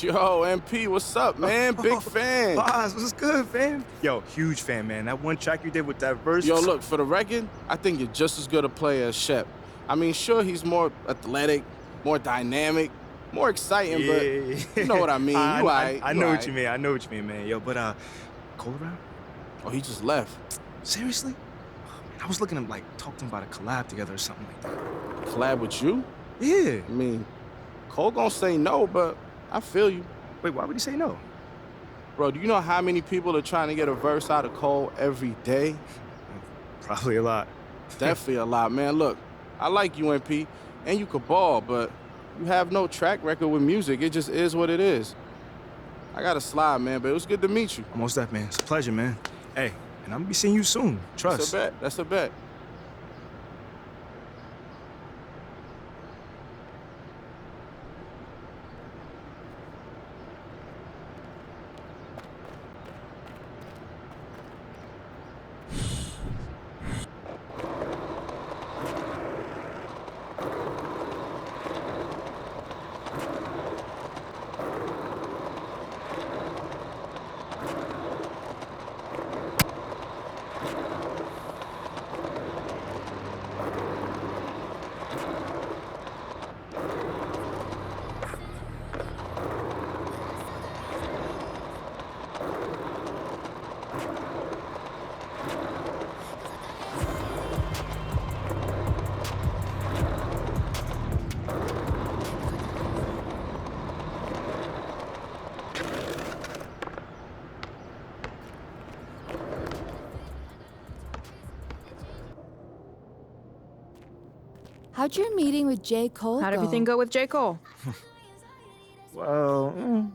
Yo, MP, what's up, man? Big fan. Boss, what's good, fam? Yo, huge fan, man. That one track you did with that verse. Yo, look, for the record, I think you're just as good a player as Shep. I mean, sure, he's more athletic, more dynamic, more exciting, but you know what I mean. I know what you mean. I know what you mean, man. Yo, but Cole around? Oh, he just left. Seriously? Oh, man, I was looking at talk to him about a collab together or something like that. Collab with you? Yeah. I mean, Cole gonna say no, but I feel you. Wait, why would he say no? Bro, do you know how many people are trying to get a verse out of Cole every day? Probably a lot. Definitely a lot, man. Look, I like you, MP, and you could ball, but you have no track record with music. It just is what it is. I gotta slide, man, but it was good to meet you. Almost that, man. It's a pleasure, man. Hey, and I'm gonna be seeing you soon. Trust. That's a bet. That's a bet. How'd your meeting with J. Cole How'd go? everything go with J. Cole? Well,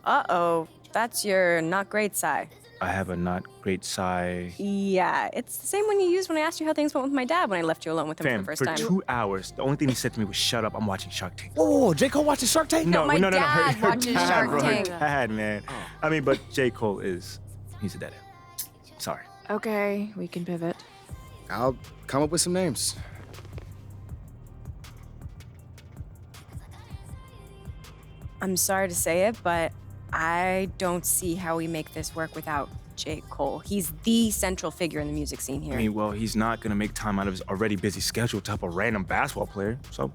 Uh-oh, that's your not great sigh. I have a not great sigh. Yeah, it's the same one you used when I asked you how things went with my dad when I left you alone with him Fam, for the first for time. 2 hours, the only thing he said to me was, "Shut up, I'm watching Shark Tank." Oh, J. Cole watching Shark Tank? No, my dad watches dad, Shark bro, her Tank. dad, man. I mean, but J. Cole he's a dead end. Sorry. Okay, we can pivot. I'll come up with some names. I'm sorry to say it, but I don't see how we make this work without J. Cole. He's the central figure in the music scene here. I mean, well, he's not gonna make time out of his already busy schedule to help a random basketball player, so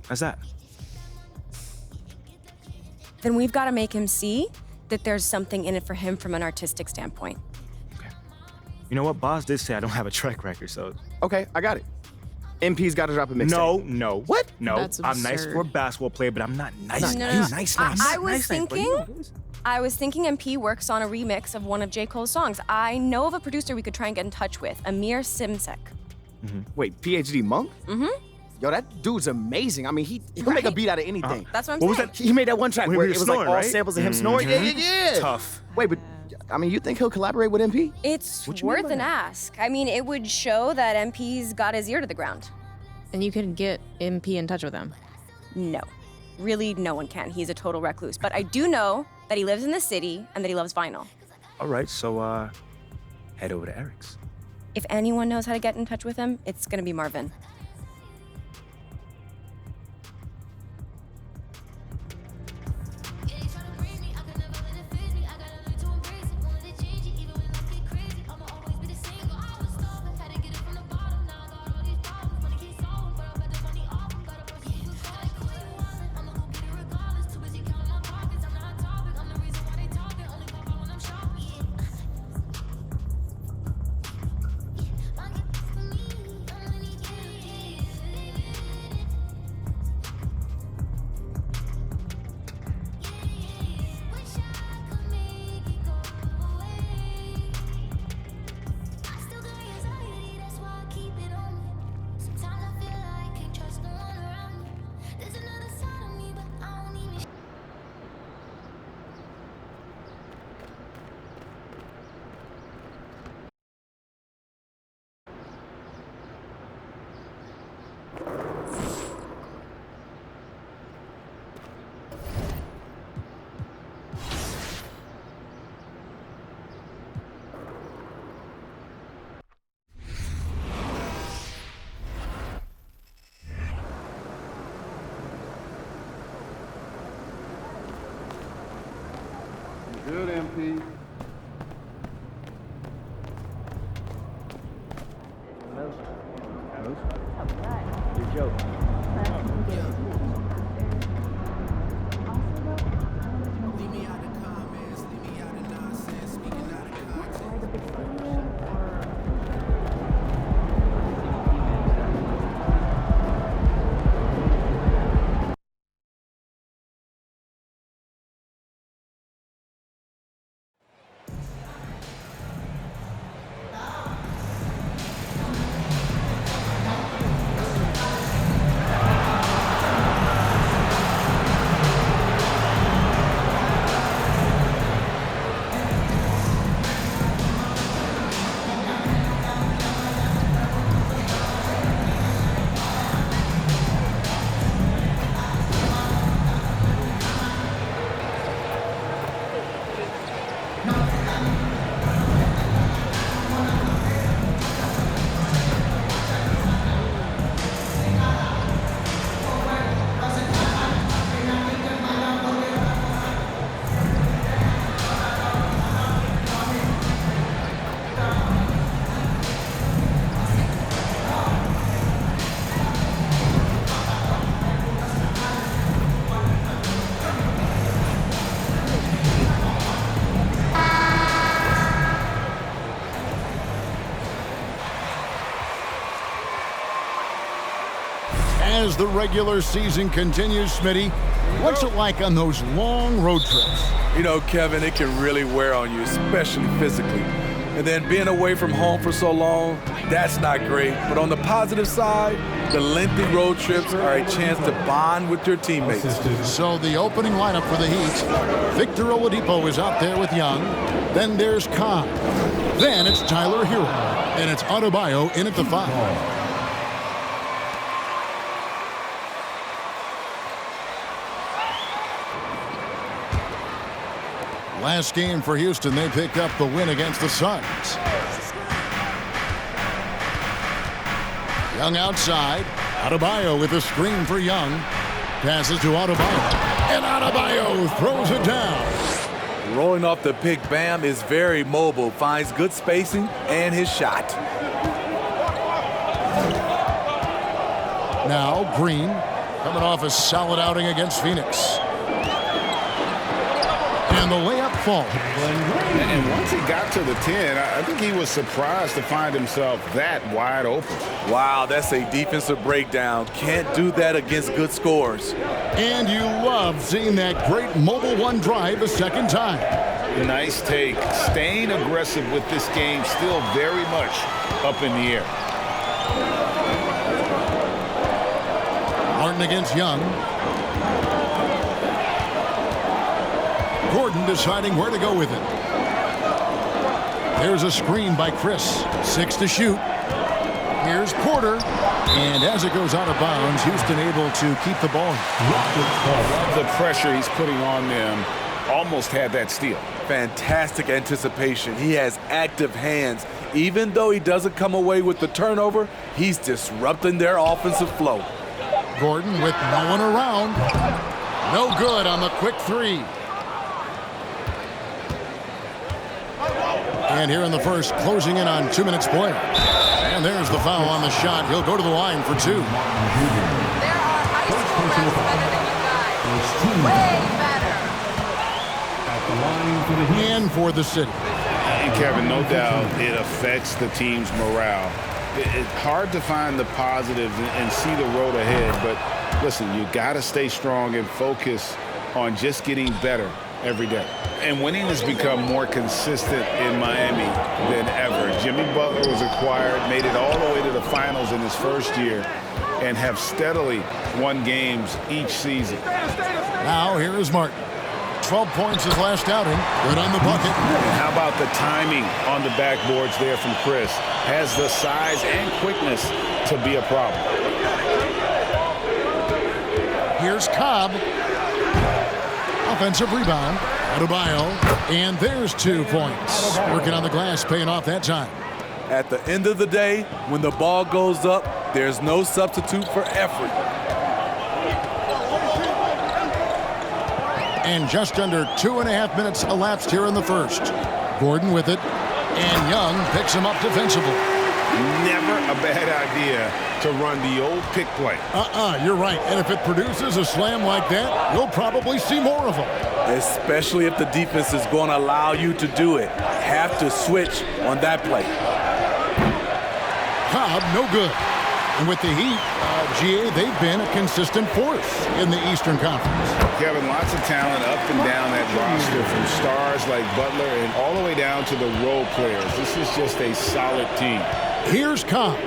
that's that. Then we've got to make him see that there's something in it for him from an artistic standpoint. Okay. You know what? Boss did say I don't have a track record, so. Okay, I got it. MP's got to drop a mixtape. No. What? No, That's I'm nice absurd. for a basketball player, but I'm not nice. No. He's nice. I was thinking MP works on a remix of one of J. Cole's songs. I know of a producer we could try and get in touch with, Amir Simsek. Wait, PhD Monk? Mm-hmm. Yo, that dude's amazing. I mean, he'll make a beat out of anything. That's what I'm What was saying. that? He made that one track When where we it were was snoring, like all right? samples of him snoring. Yeah. Tough. Wait, but I mean, you think he'll collaborate with MP? It's What you mean worth by an that? ask. I mean, it would show that MP's got his ear to the ground. And you can get MP in touch with him. No. Really, no one can. He's a total recluse. But I do know that he lives in the city and that he loves vinyl. All right, so head over to Eric's. If anyone knows how to get in touch with him, it's gonna be Marvin. Good, MP. As the regular season continues, Smitty, what's it like on those long road trips? You know, Kevin, it can really wear on you, especially physically. And then being away from home for so long, that's not great. But on the positive side, the lengthy road trips are a chance to bond with your teammates. So the opening lineup for the Heat, Victor Oladipo is out there with Young. Then there's Cobb. Then it's Tyler Hero. And it's Adebayo in at the 5. Last game for Houston, they picked up the win against the Suns. Young outside. Adebayo with a screen for Young. Passes to Adebayo. And Adebayo throws it down. Rolling off the pick, Bam is very mobile, finds good spacing and his shot. Now Green coming off a solid outing against Phoenix. And the layup falls. And once he got to the 10, I think he was surprised to find himself that wide open. Wow, that's a defensive breakdown. Can't do that against good scores. And you love seeing that great mobile one drive a second time. Nice take. Staying aggressive with this game, still very much up in the air. Martin against Young. Gordon deciding where to go with it. There's a screen by Chris. 6 to shoot. Here's Porter. And as it goes out of bounds, Houston able to keep the ball. Love the pressure he's putting on them. Almost had that steal. Fantastic anticipation. He has active hands. Even though he doesn't come away with the turnover, he's disrupting their offensive flow. Gordon with no one around. No good on the quick 3. And here in the first, closing in on 2 minutes play. And there's the foul on the shot. He'll go to the line for 2. There are high school refs better than you guys. Way better. And for the city. And Kevin, no doubt it affects the team's morale. It's hard to find the positives and see the road ahead. But listen, you got to stay strong and focus on just getting better every day. And winning has become more consistent in Miami than ever. Jimmy Butler was acquired, made it all the way to the finals in his first year, and have steadily won games each season. Now here is Martin. 12 points his last outing. Good on the bucket. And how about the timing on the backboards there from Chris? Has the size and quickness to be a problem. Here's Cobb. Offensive rebound. Adebayo. And there's 2 points. Working on the glass, paying off that time. At the end of the day, when the ball goes up, there's no substitute for effort. And just under 2.5 minutes elapsed here in the first. Gordon with it, and Young picks him up defensively. Never a bad idea to run the old pick play. You're right. And if it produces a slam like that, you'll probably see more of them. Especially if the defense is going to allow you to do it. Have to switch on that play. Cobb, no good. And with the Heat, GA, they've been a consistent force in the Eastern Conference. Kevin, lots of talent up and down that roster, from stars like Butler and all the way down to the role players. This is just a solid team. Here's Cobb,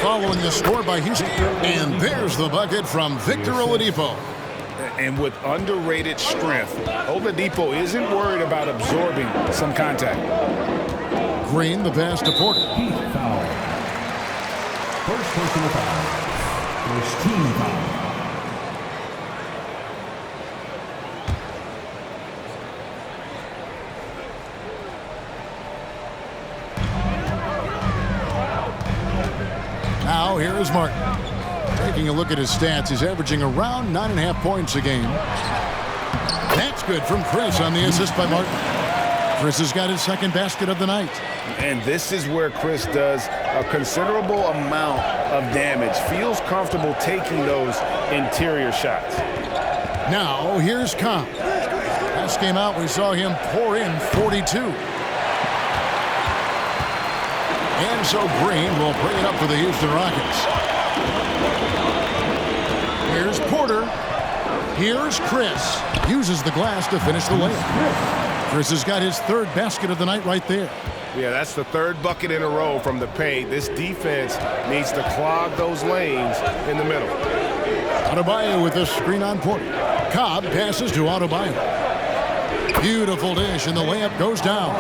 following the score by Houston. And there's the bucket from Victor Oladipo. And with underrated strength, Oladipo isn't worried about absorbing some contact. Green, the pass to Porter. First personal foul. First team foul. Now here is Martin. Taking a look at his stats, he's averaging around 9.5 points a game. That's good from Chris on the assist by Martin. Chris has got his second basket of the night. And this is where Chris does a considerable amount of damage. Feels comfortable taking those interior shots. Now here's Cobb. Last game out, we saw him pour in 42. And so Green will bring it up for the Houston Rockets. Here's Porter. Here's Chris. Uses the glass to finish the layup. Chris has got his third basket of the night right there. Yeah, that's the third bucket in a row from the paint. This defense needs to clog those lanes in the middle. Adebayo with the screen on Porter. Cobb passes to Adebayo. Beautiful dish, and the layup goes down.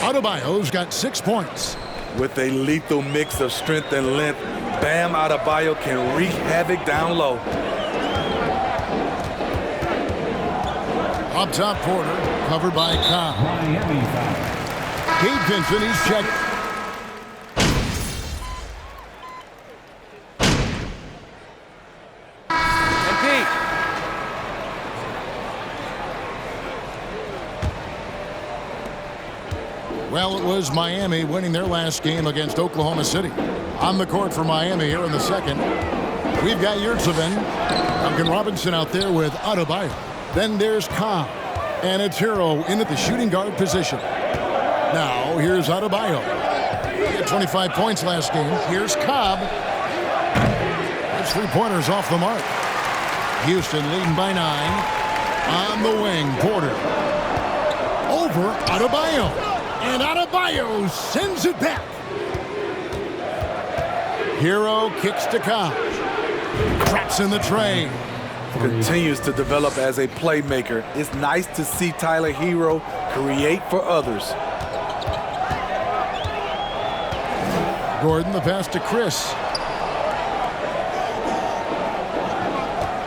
Adebayo's got 6 points. With a lethal mix of strength and length, Bam Adebayo can wreak havoc down low. Up top, Porter, covered by Cobb. Gabe Vincent, he's checked. Well, it was Miami winning their last game against Oklahoma City. On the court for Miami here in the second. We've got Yurtseven, Duncan Robinson out there with Adebayo. Then there's Cobb, and it's Hero in at the shooting guard position. Now, here's Adebayo. He had 25 points last game. Here's Cobb. His three-pointers off the mark. Houston leading by 9. On the wing, Porter. Over Adebayo. And Adebayo sends it back. Hero kicks to Cobb. Traps in the tray. Continues to develop as a playmaker. It's nice to see Tyler Hero create for others. Gordon, the pass to Chris.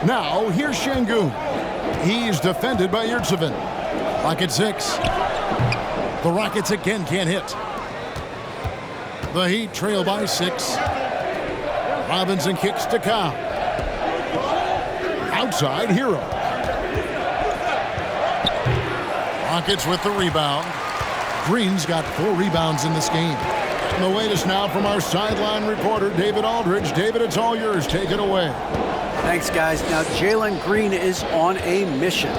Now, here's Şengün. He's defended by Yurtseven. Pocket 6. The Rockets again can't hit. The Heat trail by 6. Robinson kicks to Cobb. Outside, Hero. Rockets with the rebound. Green's got 4 rebounds in this game. And the latest now from our sideline reporter, David Aldridge. David, it's all yours. Take it away. Thanks, guys. Now, Jalen Green is on a mission.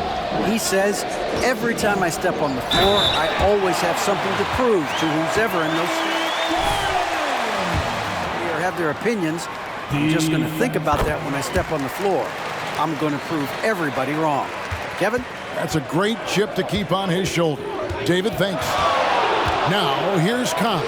He says, every time I step on the floor, I always have something to prove to who's ever in those... or have their opinions. I'm just going to think about that when I step on the floor. I'm going to prove everybody wrong. Kevin? That's a great chip to keep on his shoulder. David, thanks. Now, here's Cobb.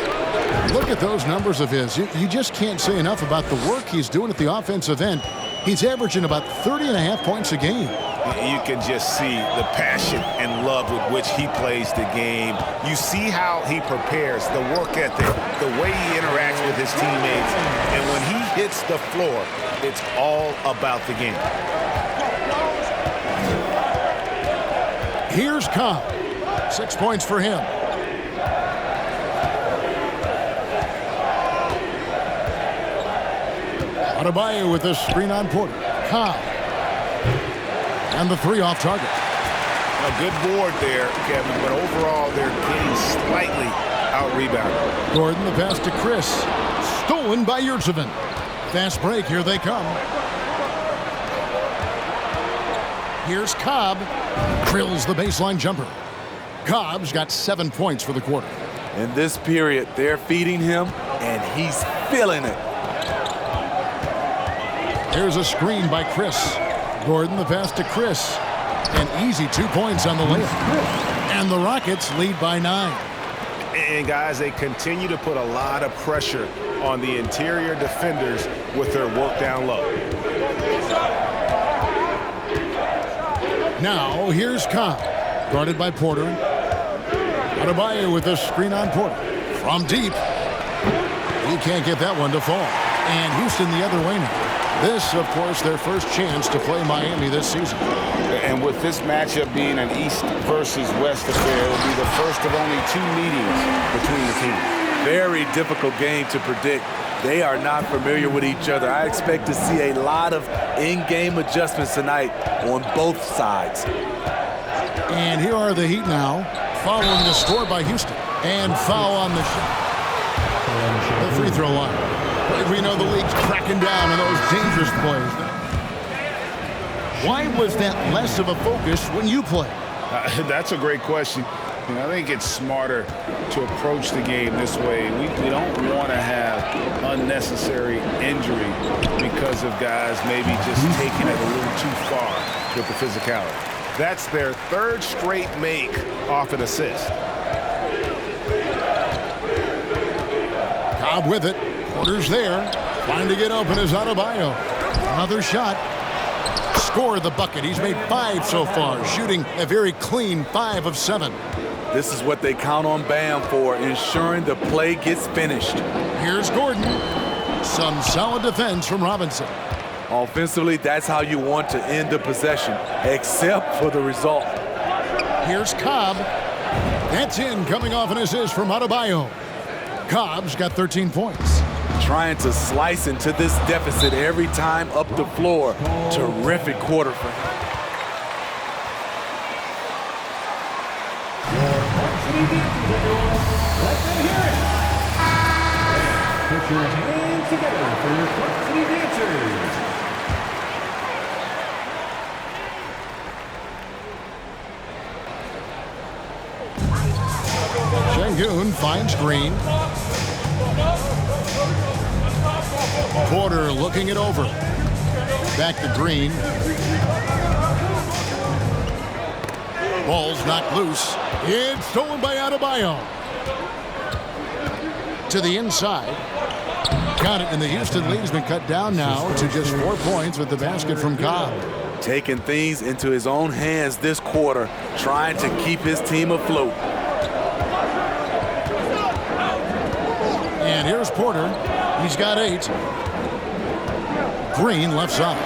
Look at those numbers of his. You just can't say enough about the work he's doing at the offensive end. He's averaging about 30.5 points a game. You can just see the passion and love with which he plays the game. You see how he prepares, the work ethic, the way he interacts with his teammates. And when he hits the floor, it's all about the game. Here's Cobb. 6 points for him. Adebayo with the screen on Porter. Cobb. And the 3 off target. A good board there, Kevin, but overall they're getting slightly out-rebounded. Gordon, the pass to Chris. Stolen by Yurtseven. Fast break, here they come. Here's Cobb. Drills the baseline jumper. Cobb's got 7 points for the quarter. In this period, they're feeding him, and he's feeling it. Here's a screen by Chris. Gordon, the pass to Chris. An easy 2 points on the layup. And the Rockets lead by 9. And guys, they continue to put a lot of pressure on the interior defenders with their work down low. Now, here's Cobb. Guarded by Porter. Adebayo with a screen on Porter. From deep. He can't get that one to fall. And Houston the other way now. This, of course, their first chance to play Miami this season. And with this matchup being an East versus West affair, it will be the first of only 2 meetings between the teams. Very difficult game to predict. They are not familiar with each other. I expect to see a lot of in-game adjustments tonight on both sides. And here are the Heat now, following the score by Houston. And foul on the shot. The free throw line. We know the league's cracking down on those dangerous plays. Why was that less of a focus when you play? That's a great question. I think it's smarter to approach the game this way. We don't want to have unnecessary injury because of guys maybe just taking it a little too far with the physicality. That's their 3rd straight make off an assist. Cobb with it. Porter's there. Trying to get open is Adebayo. Another shot. Scored the bucket. He's made 5 so far, shooting a very clean 5 of 7. This is what they count on Bam for, ensuring the play gets finished. Here's Gordon. Some solid defense from Robinson. Offensively, that's how you want to end the possession, except for the result. Here's Cobb. That's in, coming off an assist from Adebayo. Cobb's got 13 points. Trying to slice into this deficit every time up the floor. Terrific quarter for him. Let them hear it. Put your hands together for your varsity dancers. Şengün finds Green. Porter looking it over. Back to Green. Ball's knocked loose. It's stolen by Adebayo. To the inside. Got it, and the Houston lead has been cut down now to just 4 points with the basket from Cobb. Taking things into his own hands this quarter, trying to keep his team afloat. And here's Porter. He's got 8. Green left side.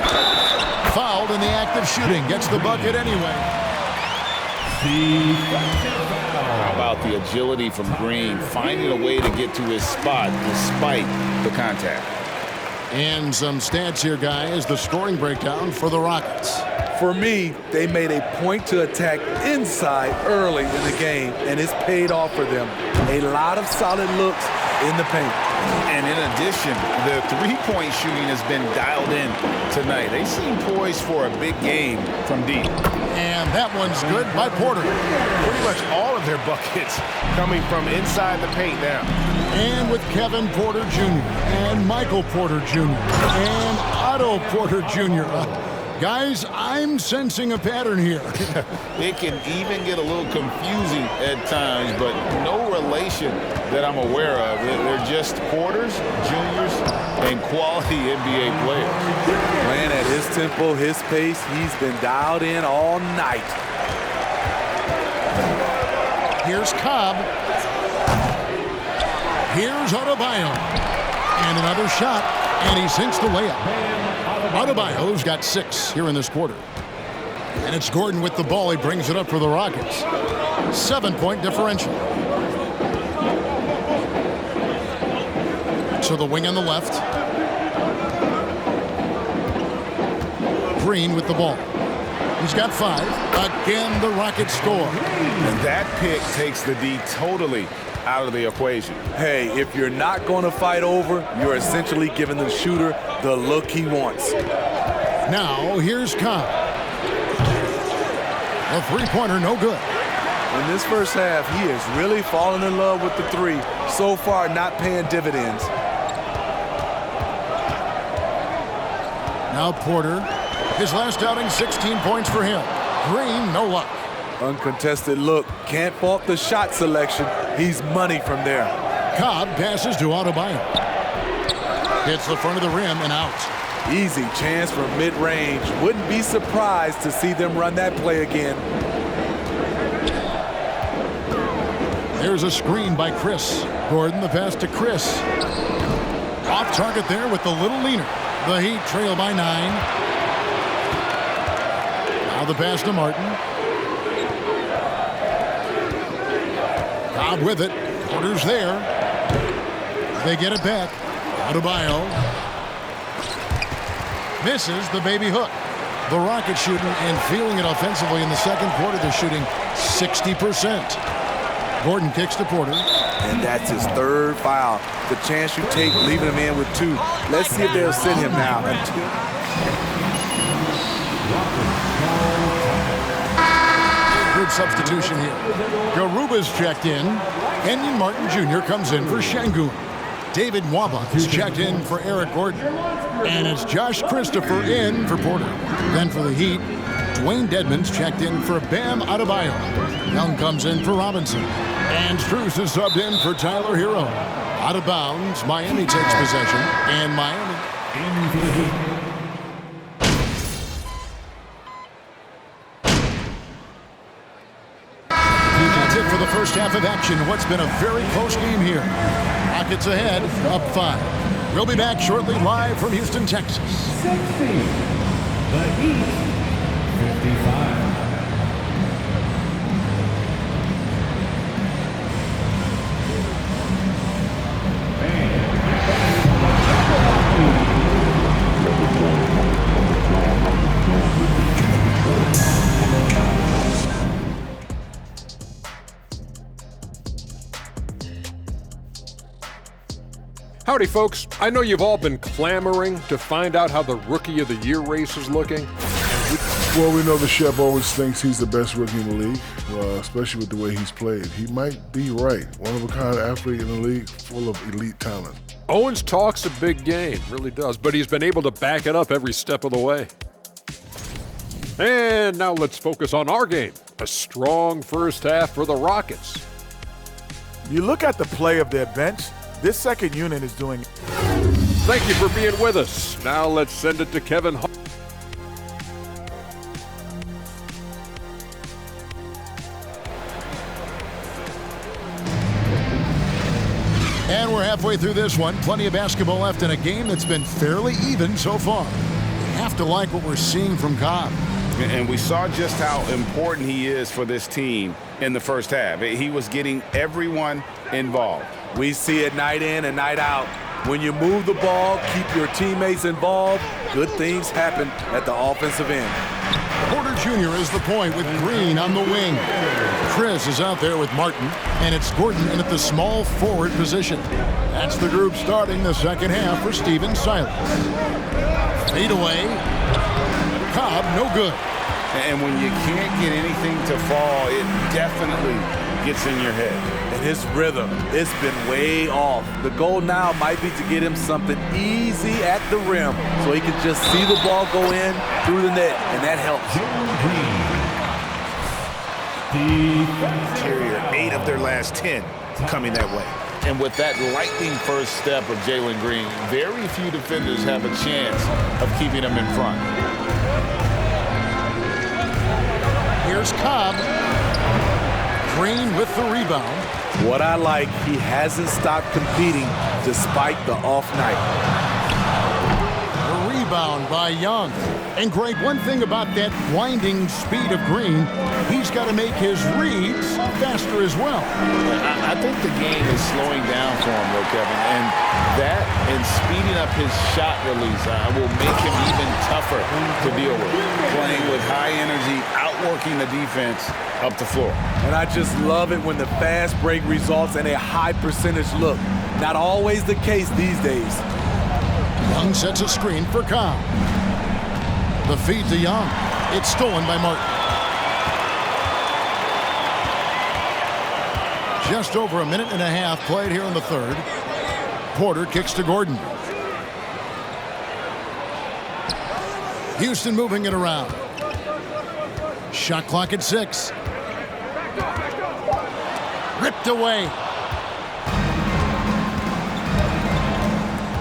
Fouled in the act of shooting. Gets the bucket anyway. How about the agility from Green, finding a way to get to his spot despite the contact. And some stats here, guys. The scoring breakdown for the Rockets. For me, they made a point to attack inside early in the game, and it's paid off for them. A lot of solid looks in the paint. And in addition, the three-point shooting has been dialed in tonight. They seem poised for a big game from deep. And that one's good by Porter. Pretty much all of their buckets coming from inside the paint now. And with Kevin Porter Jr. and Michael Porter Jr. and Otto Porter Jr. Guys, I'm sensing a pattern here. It can even get a little confusing at times, but no relation that I'm aware of. They're just Porters, Juniors, and quality NBA players. Playing at his tempo, his pace, he's been dialed in all night. Here's Cobb. Here's Adebayo. And another shot, and he sinks the layup. Adebayo's got 6 here in this quarter. And it's Gordon with the ball. He brings it up for the Rockets. 7-point differential. To the wing on the left. Green with the ball. He's got 5. Again, the Rockets score. And that pick takes the D totally out of the equation. Hey, if you're not going to fight over, you're essentially giving the shooter the look he wants. Now, here's Cobb. A three-pointer, no good. In this first half, he is really falling in love with the three. So far, not paying dividends. Now Porter. His last outing, 16 points for him. Green, no luck. Uncontested look. Can't fault the shot selection. He's money from there. Cobb passes to Adebayo. Hits the front of the rim and out. Easy chance from mid-range. Wouldn't be surprised to see them run that play again. There's a screen by Chris. Gordon, the pass to Chris. Off target there with the little leaner. The Heat trail by 9. Now the pass to Martin. Cobb with it. Porter's there. They get it back. Adebayo. Misses the baby hook. The Rockets shooting and feeling it offensively in the second quarter. They're shooting 60%. Gordon kicks to Porter. And that's his third foul. The chance you take leaving him in with 2. Let's see if they'll sit him now. Good substitution here. Garuba's checked in. Kenyon Martin Jr. comes in for Şengün. David Nwaba checked in for Eric Gordon. And it's Josh Christopher in for Porter. Then for the Heat, Dwayne Dedmon's checked in for Bam Adebayo. Young comes in for Robinson. And Strus is subbed in for Tyler Hero. Out of bounds, Miami takes possession. And Miami. That's it for the first half of action. What's been a very close game here. Rockets ahead, up 5. We'll be back shortly live from Houston, Texas. 60. The Heat, 55. Howdy, folks. I know you've all been clamoring to find out how the Rookie of the Year race is looking. Well, we know the Shep always thinks he's the best rookie in the league, especially with the way he's played. He might be right. One-of-a-kind athlete in the league, full of elite talent. Owens talks a big game, really does, but he's been able to back it up every step of the way. And now let's focus on our game. A strong first half for the Rockets. You look at the play of their bench, this second unit is doing. Thank you for being with us. Now let's send it to Kevin Hart. And we're halfway through this one. Plenty of basketball left in a game that's been fairly even so far. We have to like what we're seeing from Cobb. And we saw just how important he is for this team in the first half. He was getting everyone involved. We see it night in and night out. When you move the ball, keep your teammates involved, good things happen at the offensive end. Porter Jr. is the point with Green on the wing. Chris is out there with Martin, and it's Gordon in at the small forward position. That's the group starting the second half for Stephen Silas. Fade away. Cobb, no good. And when you can't get anything to fall, it definitely gets in your head. And his rhythm, it's been way off. The goal now might be to get him something easy at the rim so he can just see the ball go in through the net, and that helps. Interior, 8 of their last 10 coming that way. And with that lightning first step of Jalen Green, very few defenders have a chance of keeping him in front. Here's Cobb. Green with the rebound. What I like, he hasn't stopped competing despite the off night. The rebound by Young. And Greg, one thing about that winding speed of Green, he's got to make his reads faster as well. I think the game is slowing down for him, though, Kevin. And that and speeding up his shot release will make him even tougher to deal with. Playing with high energy, outworking the defense up the floor. And I just love it when the fast break results in a high percentage look. Not always the case these days. Young sets a screen for Cobb. The feed to Young. It's stolen by Martin. Just over a minute and a half played here in the third. Porter kicks to Gordon. Houston moving it around. Shot clock at 6. Ripped away.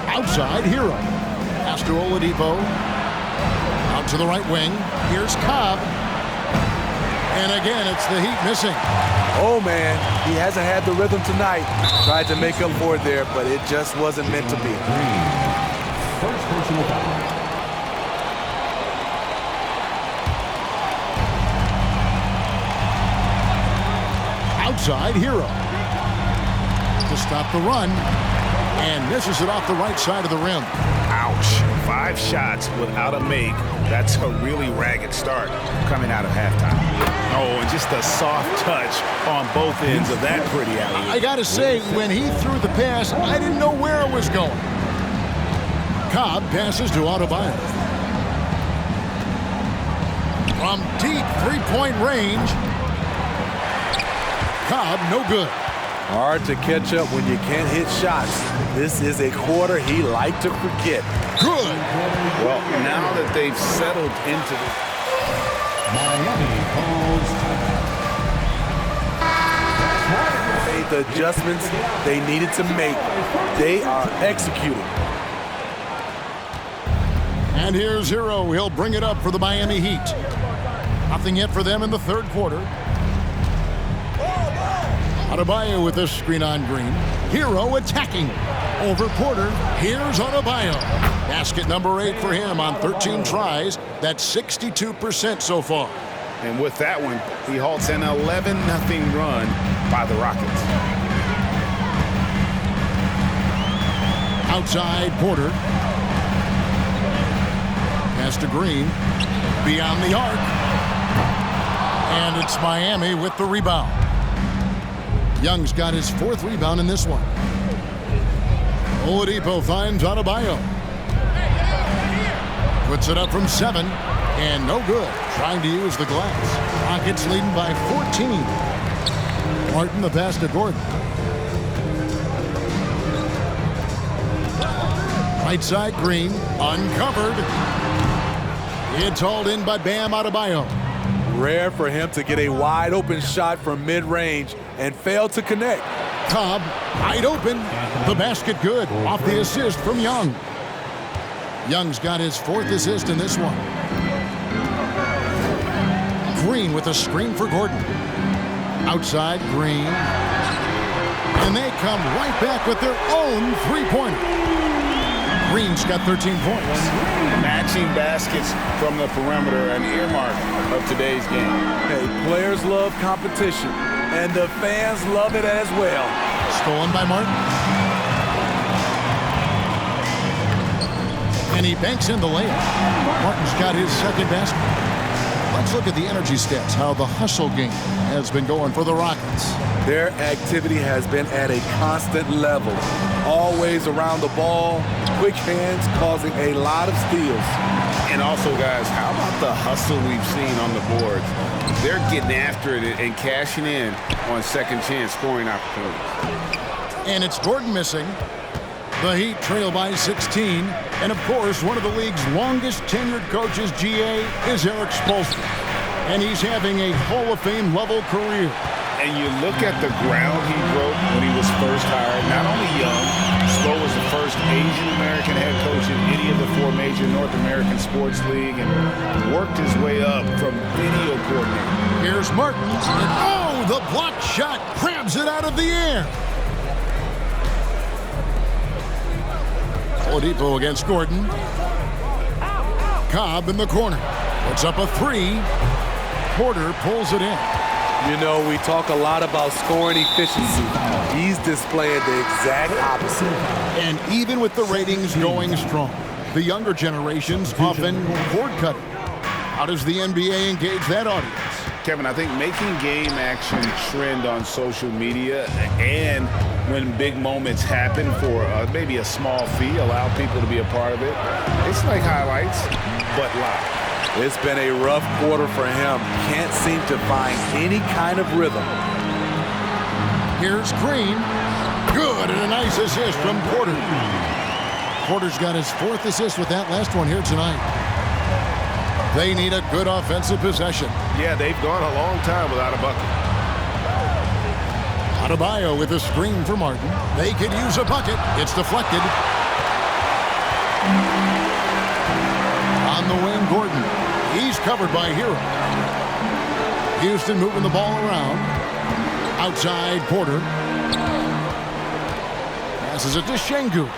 Outside, Hero. Pass to Oladipo. Out to the right wing. Here's Cobb. And again, it's the Heat missing. Oh, man, he hasn't had the rhythm tonight. Tried to make up for it there, but it just wasn't meant to be. First personal foul. Outside, Hero. To stop the run. And misses it off the right side of the rim. Ouch. 5 shots without a make. That's a really ragged start coming out of halftime. Oh, and just a soft touch on both ends of that pretty alley. I got to say, when he threw the pass, I didn't know where it was going. Cobb passes to Adebayo. From deep three-point range. Cobb, no good. Hard to catch up when you can't hit shots. This is a quarter he liked to forget. Good. Well, now that they've settled into the... Miami calls made the adjustments they needed to make. They are executing. And here's Hero. He'll bring it up for the Miami Heat. Nothing yet for them in the third quarter. Adebayo with this screen on Green. Hero attacking. Over Porter. Here's Adebayo. Basket number 8 for him on 13 tries. That's 62% so far. And with that one, he halts an 11-0 run by the Rockets. Outside Porter. Pass to Green. Beyond the arc. And it's Miami with the rebound. Young's got his 4th rebound in this one. Oladipo finds Adebayo. Puts it up from 7. And no good. Trying to use the glass. Rockets leading by 14. Martin the pass to Gordon. Right side Green. Uncovered. It's hauled in by Bam Adebayo. Rare for him to get a wide open shot from mid-range and fail to connect. Cobb, wide open. The basket good. Off the assist from Young. Young's got his 4th assist in this one. Green with a screen for Gordon. Outside Green. And they come right back with their own three-pointer. Green's got 13 points. Matching baskets from the perimeter, an earmark of today's game. Hey, players love competition, and the fans love it as well. Stolen by Martin. And he banks in the layup. Martin's got his 2nd basket. Let's look at the energy stats, how the hustle game has been going for the Rockets. Their activity has been at a constant level. Always around the ball, quick hands causing a lot of steals. And also, guys, how about the hustle we've seen on the boards? They're getting after it and cashing in on second chance scoring opportunities. And it's Gordon missing. The Heat trail by 16. And, of course, one of the league's longest tenured coaches, GA, is Eric Spoelstra. And he's having a Hall of Fame level career. And you look at the ground he broke when he was first hired. Not only young, Spo was the first Asian American head coach in any of the 4 major North American sports league and worked his way up from video coordinator. Here's Martin. And oh, the block shot grabs it out of the air. Oladipo against Gordon. Cobb in the corner. Puts up a three. Porter pulls it in. You know, we talk a lot about scoring efficiency. He's displaying the exact opposite. And even with the ratings going strong, the younger generation's often cord cutting. How does the NBA engage that audience? Kevin, I think making game action trend on social media and when big moments happen for maybe a small fee, allow people to be a part of it. It's like highlights, but live. It's been a rough quarter for him. Can't seem to find any kind of rhythm. Here's Green. Good, and a nice assist from Porter. Porter's got his 4th assist with that last one here tonight. They need a good offensive possession. Yeah, they've gone a long time without a bucket. Adebayo with a screen for Martin. They could use a bucket. It's deflected. On the wing, Gordon. He's covered by Hero. Houston moving the ball around. Outside, Porter. Passes it to Şengün.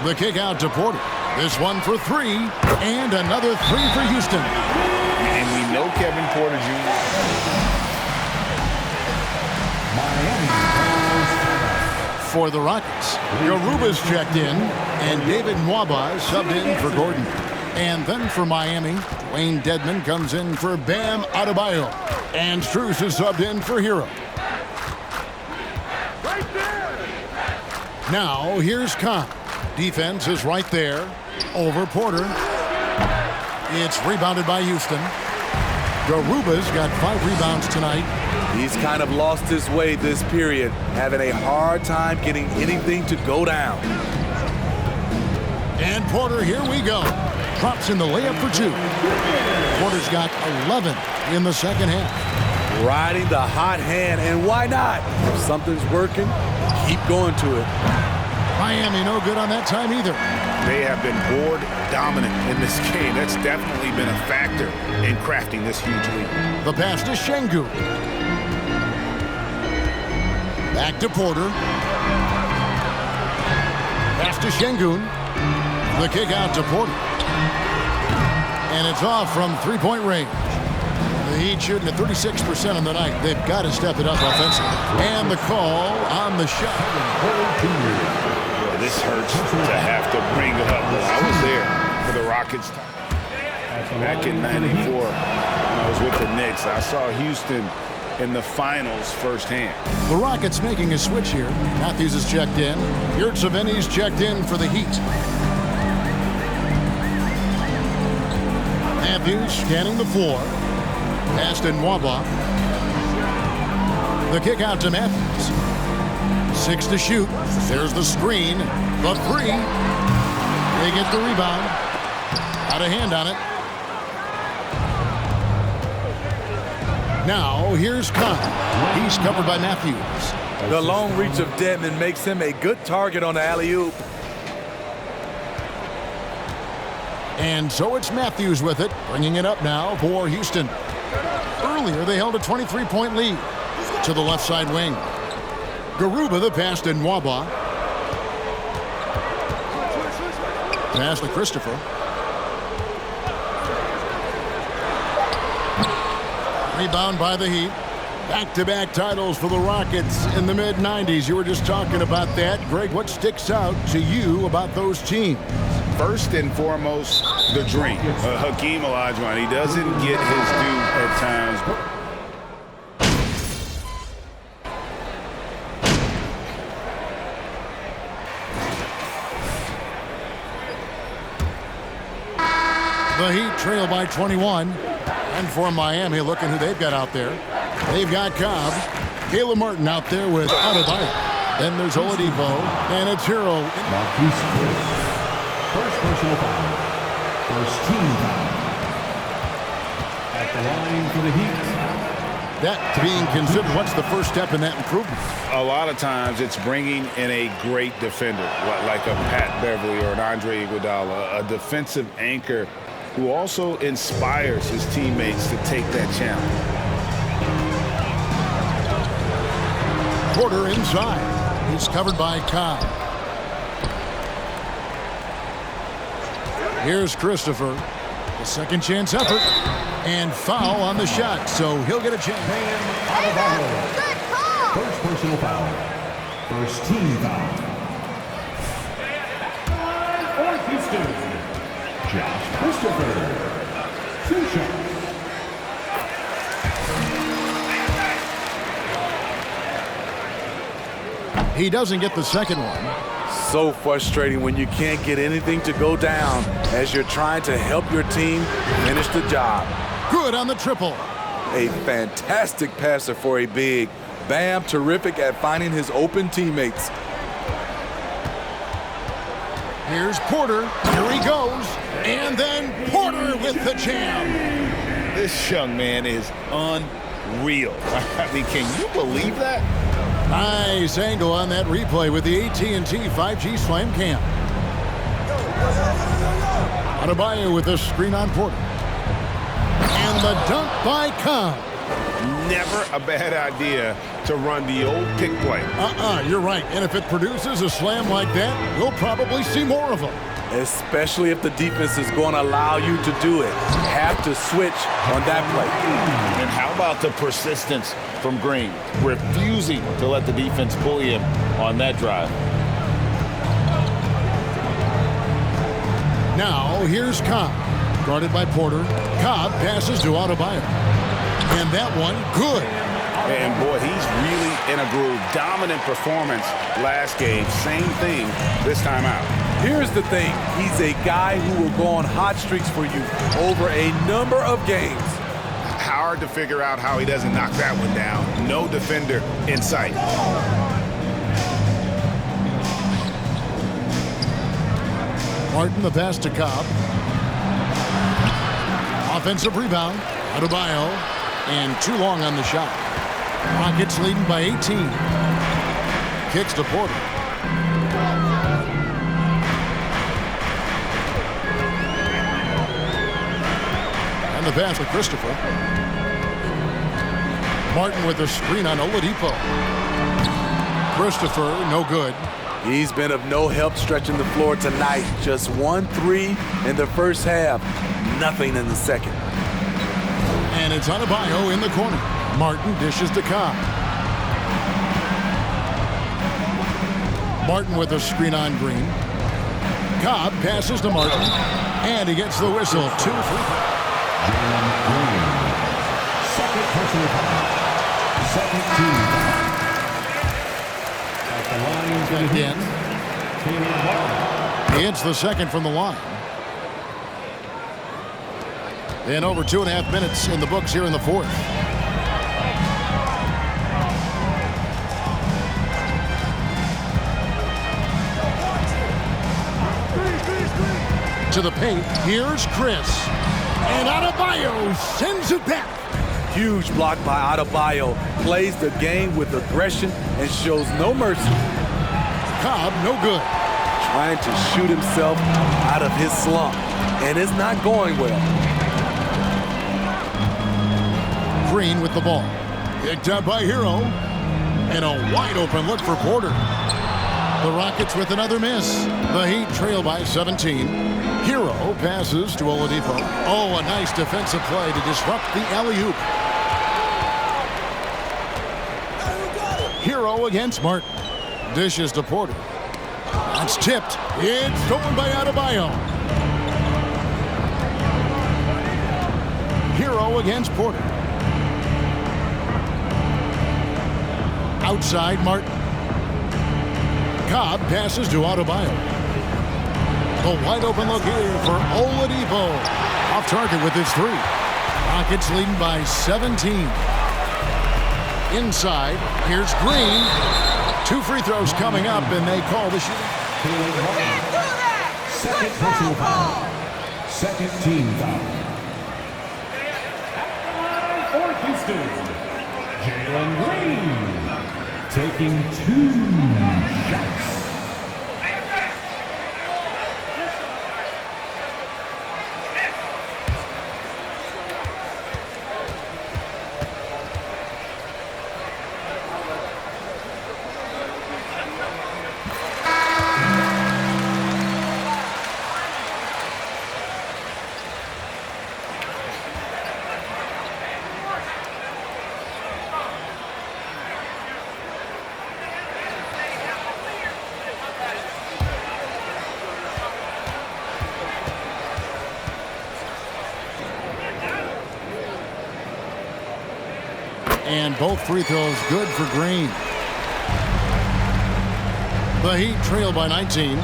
The kick out to Porter. This one for three, and another three for Houston. And we know Kevin Porter Jr. For the Rockets, Garuba's checked in, and David Nwaba subbed in for Gordon. And then for Miami, Wayne Dedmon comes in for Bam Adebayo. And Strus is subbed in for Hero. Now, here's Cobb. Defense is right there. Over Porter. It's rebounded by Houston. Garuba's got 5 rebounds tonight. He's kind of lost his way this period, having a hard time getting anything to go down. And Porter, here we go. Drops in the layup for 2. Porter's got 11 in the second half. Riding the hot hand, and why not? If something's working, keep going to it. Miami no good on that time either. They have been board dominant in this game. That's definitely been a factor in crafting this huge lead. The pass to Şengün. Back to Porter. Pass to Şengün. The kick out to Porter. And it's off from three-point range. The Heat shooting at 36% on the night. They've got to step it up offensively. And the call on the shot. This hurts to have to bring up. I was there for the Rockets back in '94 when I was with the Knicks. I saw Houston in the finals firsthand. The Rockets making a switch here. Matthews is checked in. Yurtseven's checked in for the Heat. Matthews scanning the floor. Pass to Nwaba. The kick out to Matthews. 6 to shoot. There's the screen. The three. They get the rebound. Out of hand on it. Now, here's Cobb. He's covered by Matthews. The long reach of Dedmon makes him a good target on the alley-oop. And so it's Matthews with it, bringing it up now for Houston. Earlier, they held a 23-point lead to the left side wing. Garuba the pass to Nwaba. Pass to Christopher. Rebound by the Heat. Back-to-back titles for the Rockets in the mid-90s. You were just talking about that. Greg, what sticks out to you about those teams? First and foremost, the dream. Hakeem Olajuwon. He doesn't get his due at times. The Heat trail by 21. And for Miami, looking who they've got out there. They've got Cobb. Caleb Martin out there with Adebayo. Then there's Oladipo. And it's Hero. First personal foul. First team foul. At the line for the Heat. That being considered, what's the first step in that improvement? A lot of times it's bringing in a great defender, like a Pat Beverly or an Andre Iguodala, a defensive anchor who also inspires his teammates to take that challenge. Porter inside. He's covered by Cobb. Here's Christopher. A second chance effort. And foul on the shot, so he'll get a chance. First personal foul. First team foul. For Houston, Josh Christopher. 2 shots. He doesn't get the second one. So frustrating when you can't get anything to go down as you're trying to help your team finish the job. Good on the triple. A fantastic passer for a big. Bam, terrific at finding his open teammates. Here's Porter. Here he goes. And then Porter with the jam. This young man is unreal. I mean, can you believe that? Nice angle on that replay with the AT&T 5G Slam Cam. Adebayo with the screen on Porter. And the dunk by Cobb. Never a bad idea to run the old pick play. You're right. And if it produces a slam like that, we'll probably see more of them. Especially if the defense is going to allow you to do it. Have to switch on that play. And how about the persistence from Green, refusing to let the defense bully him on that drive. Now here's Cobb, guarded by Porter. Cobb passes to Adebayo. And that one, good. And boy, he's really in a groove. Dominant performance last game. Same thing this time out. Here's the thing. He's a guy who will go on hot streaks for you over a number of games. Hard to figure out how he doesn't knock that one down. No defender in sight. Martin the pass to Cobb. Offensive rebound. Adebayo. And too long on the shot. Rockets leading by 18. Kicks to Porter. And the pass to Christopher. Martin with a screen on Oladipo. Christopher, no good. He's been of no help stretching the floor tonight. Just 1 3 in the first half. Nothing in the second. And it's Adebayo in the corner. Martin dishes to Cobb. Martin with a screen on Green. Cobb passes to Martin. And he gets the whistle. 2 3. Jalen Green. Second personal foul. Second team foul. At the line for the again. Caleb Martin. He hits the second from the line. And over 2.5 minutes in the books here in the fourth. To the paint, here's Chris. And Adebayo sends it back. Huge block by Adebayo. Plays the game with aggression and shows no mercy. Cobb, no good. Trying to shoot himself out of his slump. And it's not going well. Green with the ball. Picked up by Hero. And a wide open look for Porter. The Rockets with another miss. The Heat trail by 17. Hero passes to Oladipo. Oh, a nice defensive play to disrupt the alley-oop. Hero against Martin. Dishes to Porter. That's tipped. It's stolen by Adebayo. Hero against Porter. Outside Martin. Cobb passes to Adebayo. A wide open look here for Oladipo. Off target with his 3. Rockets leading by 17. Inside, here's Green. 2 free throws coming up, and they call the shooting. Second personal foul. Second team foul. For Houston, Jalen Green taking 2 shots. And both free throws good for Green. The Heat trail by 19.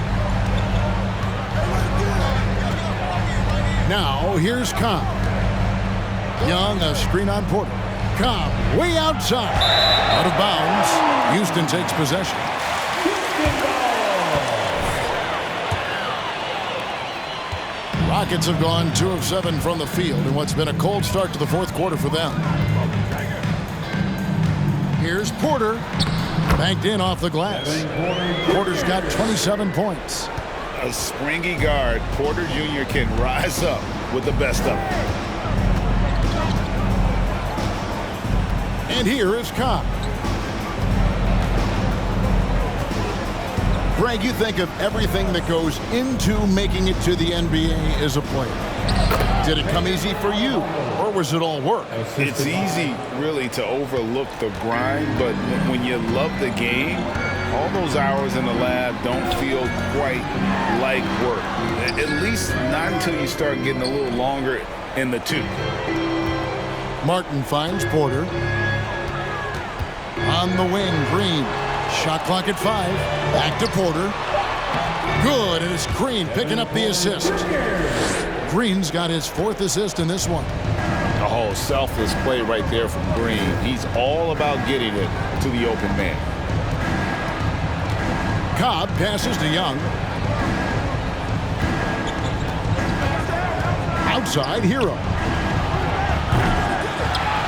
Now, here's Cobb. Young, a screen on Porter. Cobb, way outside. Out of bounds. Houston takes possession. Rockets have gone 2 of 7 from the field in what's been a cold start to the fourth quarter for them. Here's Porter. Banked in off the glass. Porter's got 27 points. A springy guard, Porter Jr. can rise up with the best of them. And here is Cobb. Greg, you think of everything that goes into making it to the NBA as a player. Did it come easy for you, or was it all work? It's easy, really, to overlook the grind, but when you love the game, all those hours in the lab don't feel quite like work. At least not until you start getting a little longer in the tooth. Martin finds Porter. On the wing, Green. Shot clock at 5. Back to Porter. Good, and it's Green picking up the assist. Green's got his 4th assist in this one. Oh, selfless play right there from Green. He's all about getting it to the open man. Cobb passes to Young. Outside, Hero.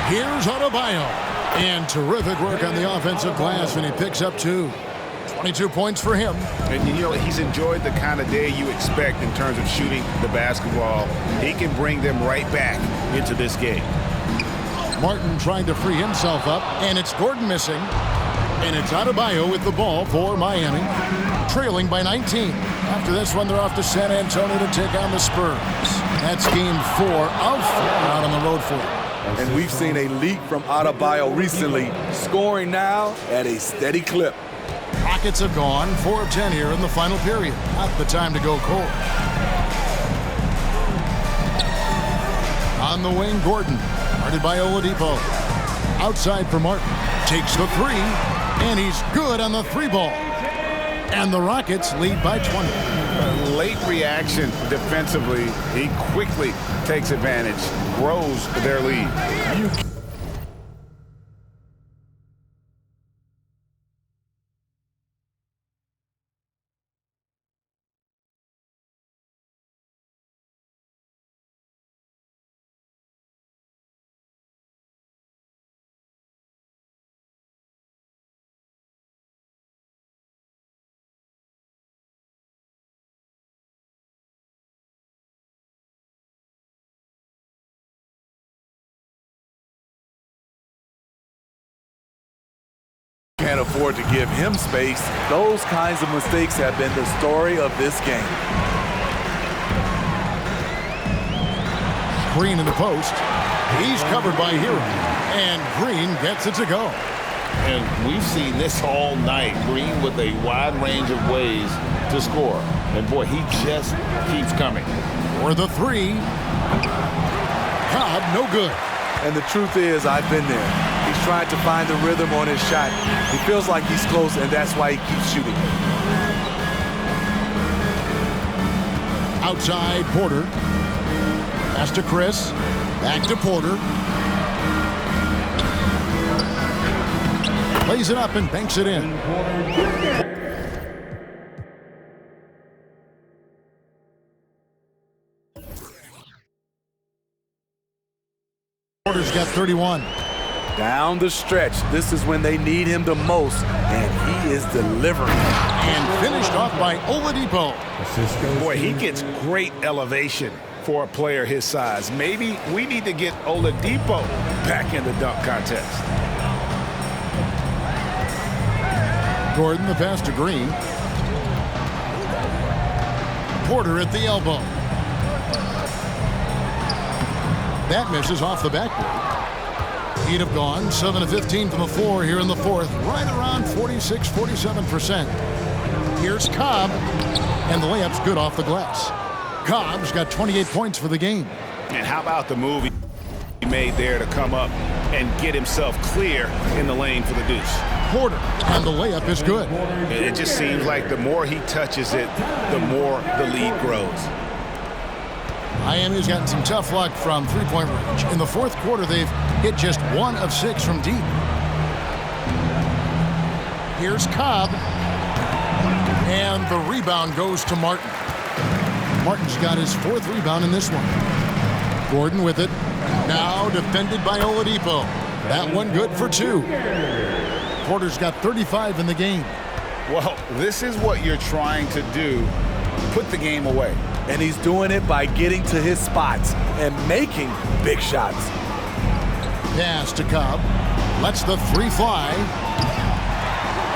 Here's Adebayo. And terrific work on the offensive glass, and he picks up 2. 22 points for him. And, you know, he's enjoyed the kind of day you expect in terms of shooting the basketball. He can bring them right back into this game. Martin trying to free himself up, and it's Gordon missing. And it's Adebayo with the ball for Miami, trailing by 19. After this one, they're off to San Antonio to take on the Spurs. That's game 4 of 4 out on the road for them. And we've seen a leak from Adebayo recently, scoring now at a steady clip. Rockets have gone 4 of 10 here in the final period. Not the time to go cold. On the wing, Gordon, guarded by Oladipo. Outside for Martin. Takes the 3, and he's good on the 3-ball. And the Rockets lead by 20. A late reaction defensively. He quickly takes advantage, grows their lead. Can't afford to give him space. Those kinds of mistakes have been the story of this game. Green in the post. He's covered by Hero. And Green gets it to go. And we've seen this all night. Green with a wide range of ways to score. And boy, he just keeps coming. For the 3. Cobb, no good. And the truth is, I've been there. He's trying to find the rhythm on his shot. He feels like he's close, and that's why he keeps shooting. Outside, Porter. Pass to Chris. Back to Porter. Plays it up and banks it in. Porter's got 31. Down the stretch, this is when they need him the most, and he is delivering. And finished off by Oladipo. Boy, he gets great elevation for a player his size. Maybe we need to get Oladipo back in the dunk contest. Gordon, the pass to Green. Porter at the elbow. That misses off the backboard. Heat have gone 7 of 15 from the floor here in the fourth, right around 46-47%. Here's Cobb, and the layup's good off the glass. Cobb's got 28 points for the game. And how about the move? He made there to come up and get himself clear in the lane for the deuce. Porter, and the layup is good. It just seems like the more he touches it, the more the lead grows. Miami's gotten some tough luck from three-point range. In the fourth quarter, they've hit just 1 of 6 from deep. Here's Cobb. And the rebound goes to Martin. Martin's got his 4th rebound in this one. Gordon with it. Now defended by Oladipo. That one good for 2. Porter's got 35 in the game. Well, this is what you're trying to do. Put the game away. And he's doing it by getting to his spots and making big shots. Pass to Cobb. Lets the 3 fly.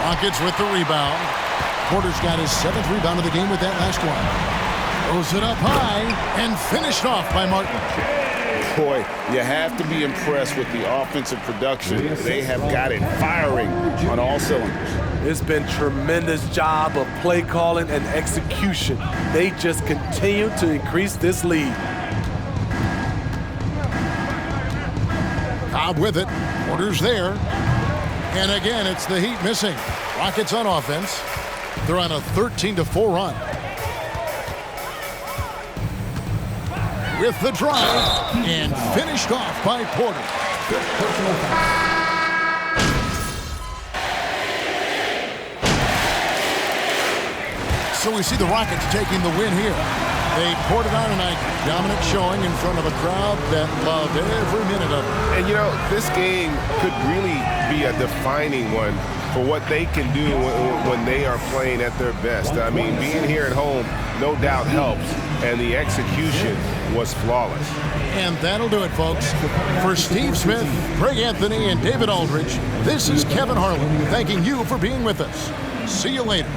Rockets with the rebound. Porter's got his 7th rebound of the game with that last one. Throws it up high and finished off by Martin. Boy, you have to be impressed with the offensive production. They have got it firing on all cylinders. It's been tremendous job of play calling and execution. They just continue to increase this lead. Cobb with it. Porter's there. And again, it's the Heat missing. Rockets on offense. They're on a 13-4 run. With the drive and finished off by Porter. So we see the Rockets taking the win here. They poured it on tonight. Dominant showing in front of a crowd that loved every minute of it. And you know, this game could really be a defining one for what they can do when they are playing at their best. I mean, being here at home, no doubt helps, and the execution was flawless. And that'll do it, folks. For Steve Smith, Greg Anthony, and David Aldridge, this is Kevin Harlan thanking you for being with us. See you later.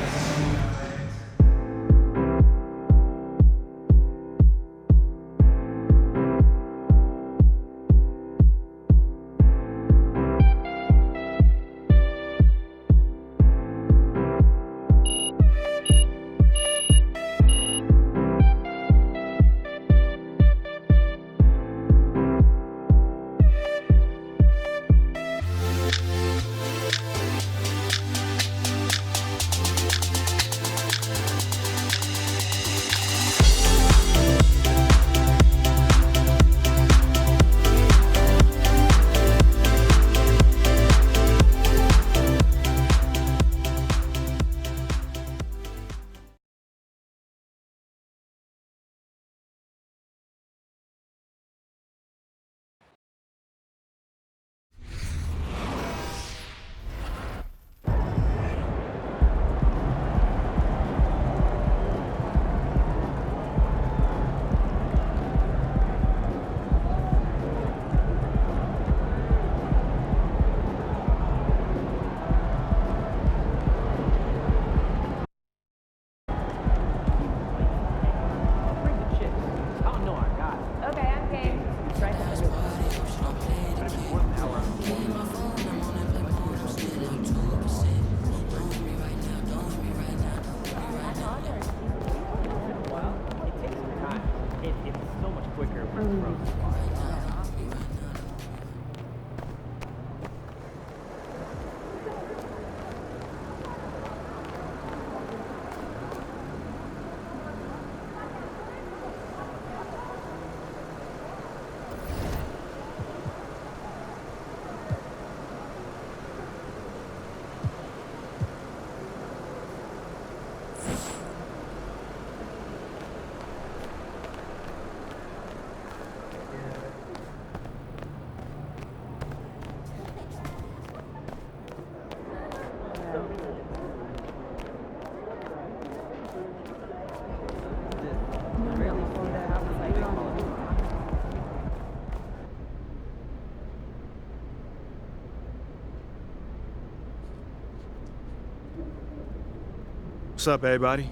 What's up, everybody?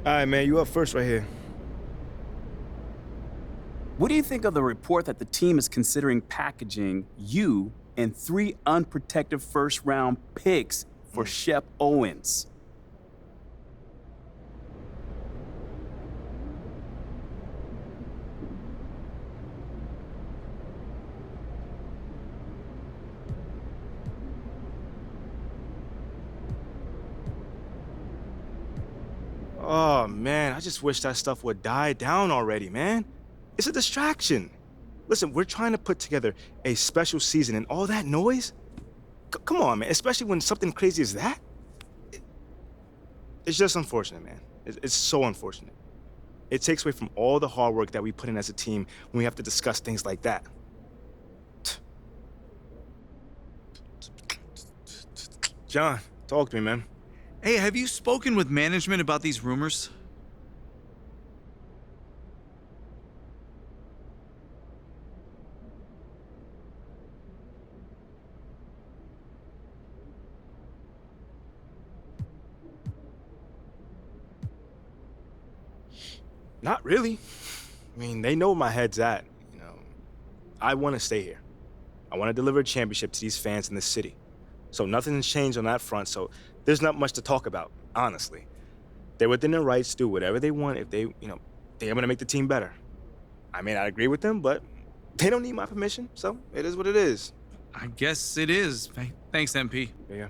All right, man, you up first right here. What do you think of the report that the team is considering packaging you and 3 unprotected first-round picks for Shep Owens? Oh, man, I just wish that stuff would die down already, man. It's a distraction. Listen, we're trying to put together a special season, and all that noise? Come on, man, especially when something crazy as that? It's just unfortunate, man. It's so unfortunate. It takes away from all the hard work that we put in as a team when we have to discuss things like that. John, talk to me, man. Hey, have you spoken with management about these rumors? Not really. I mean, they know where my head's at, you know. I want to stay here. I want to deliver a championship to these fans in this city. So nothing's changed on that front, so there's not much to talk about, honestly. They're within their rights to do whatever they want if they, they're going to make the team better. I may not agree with them, but they don't need my permission, so it is what it is. I guess it is. Thanks, MP. Yeah.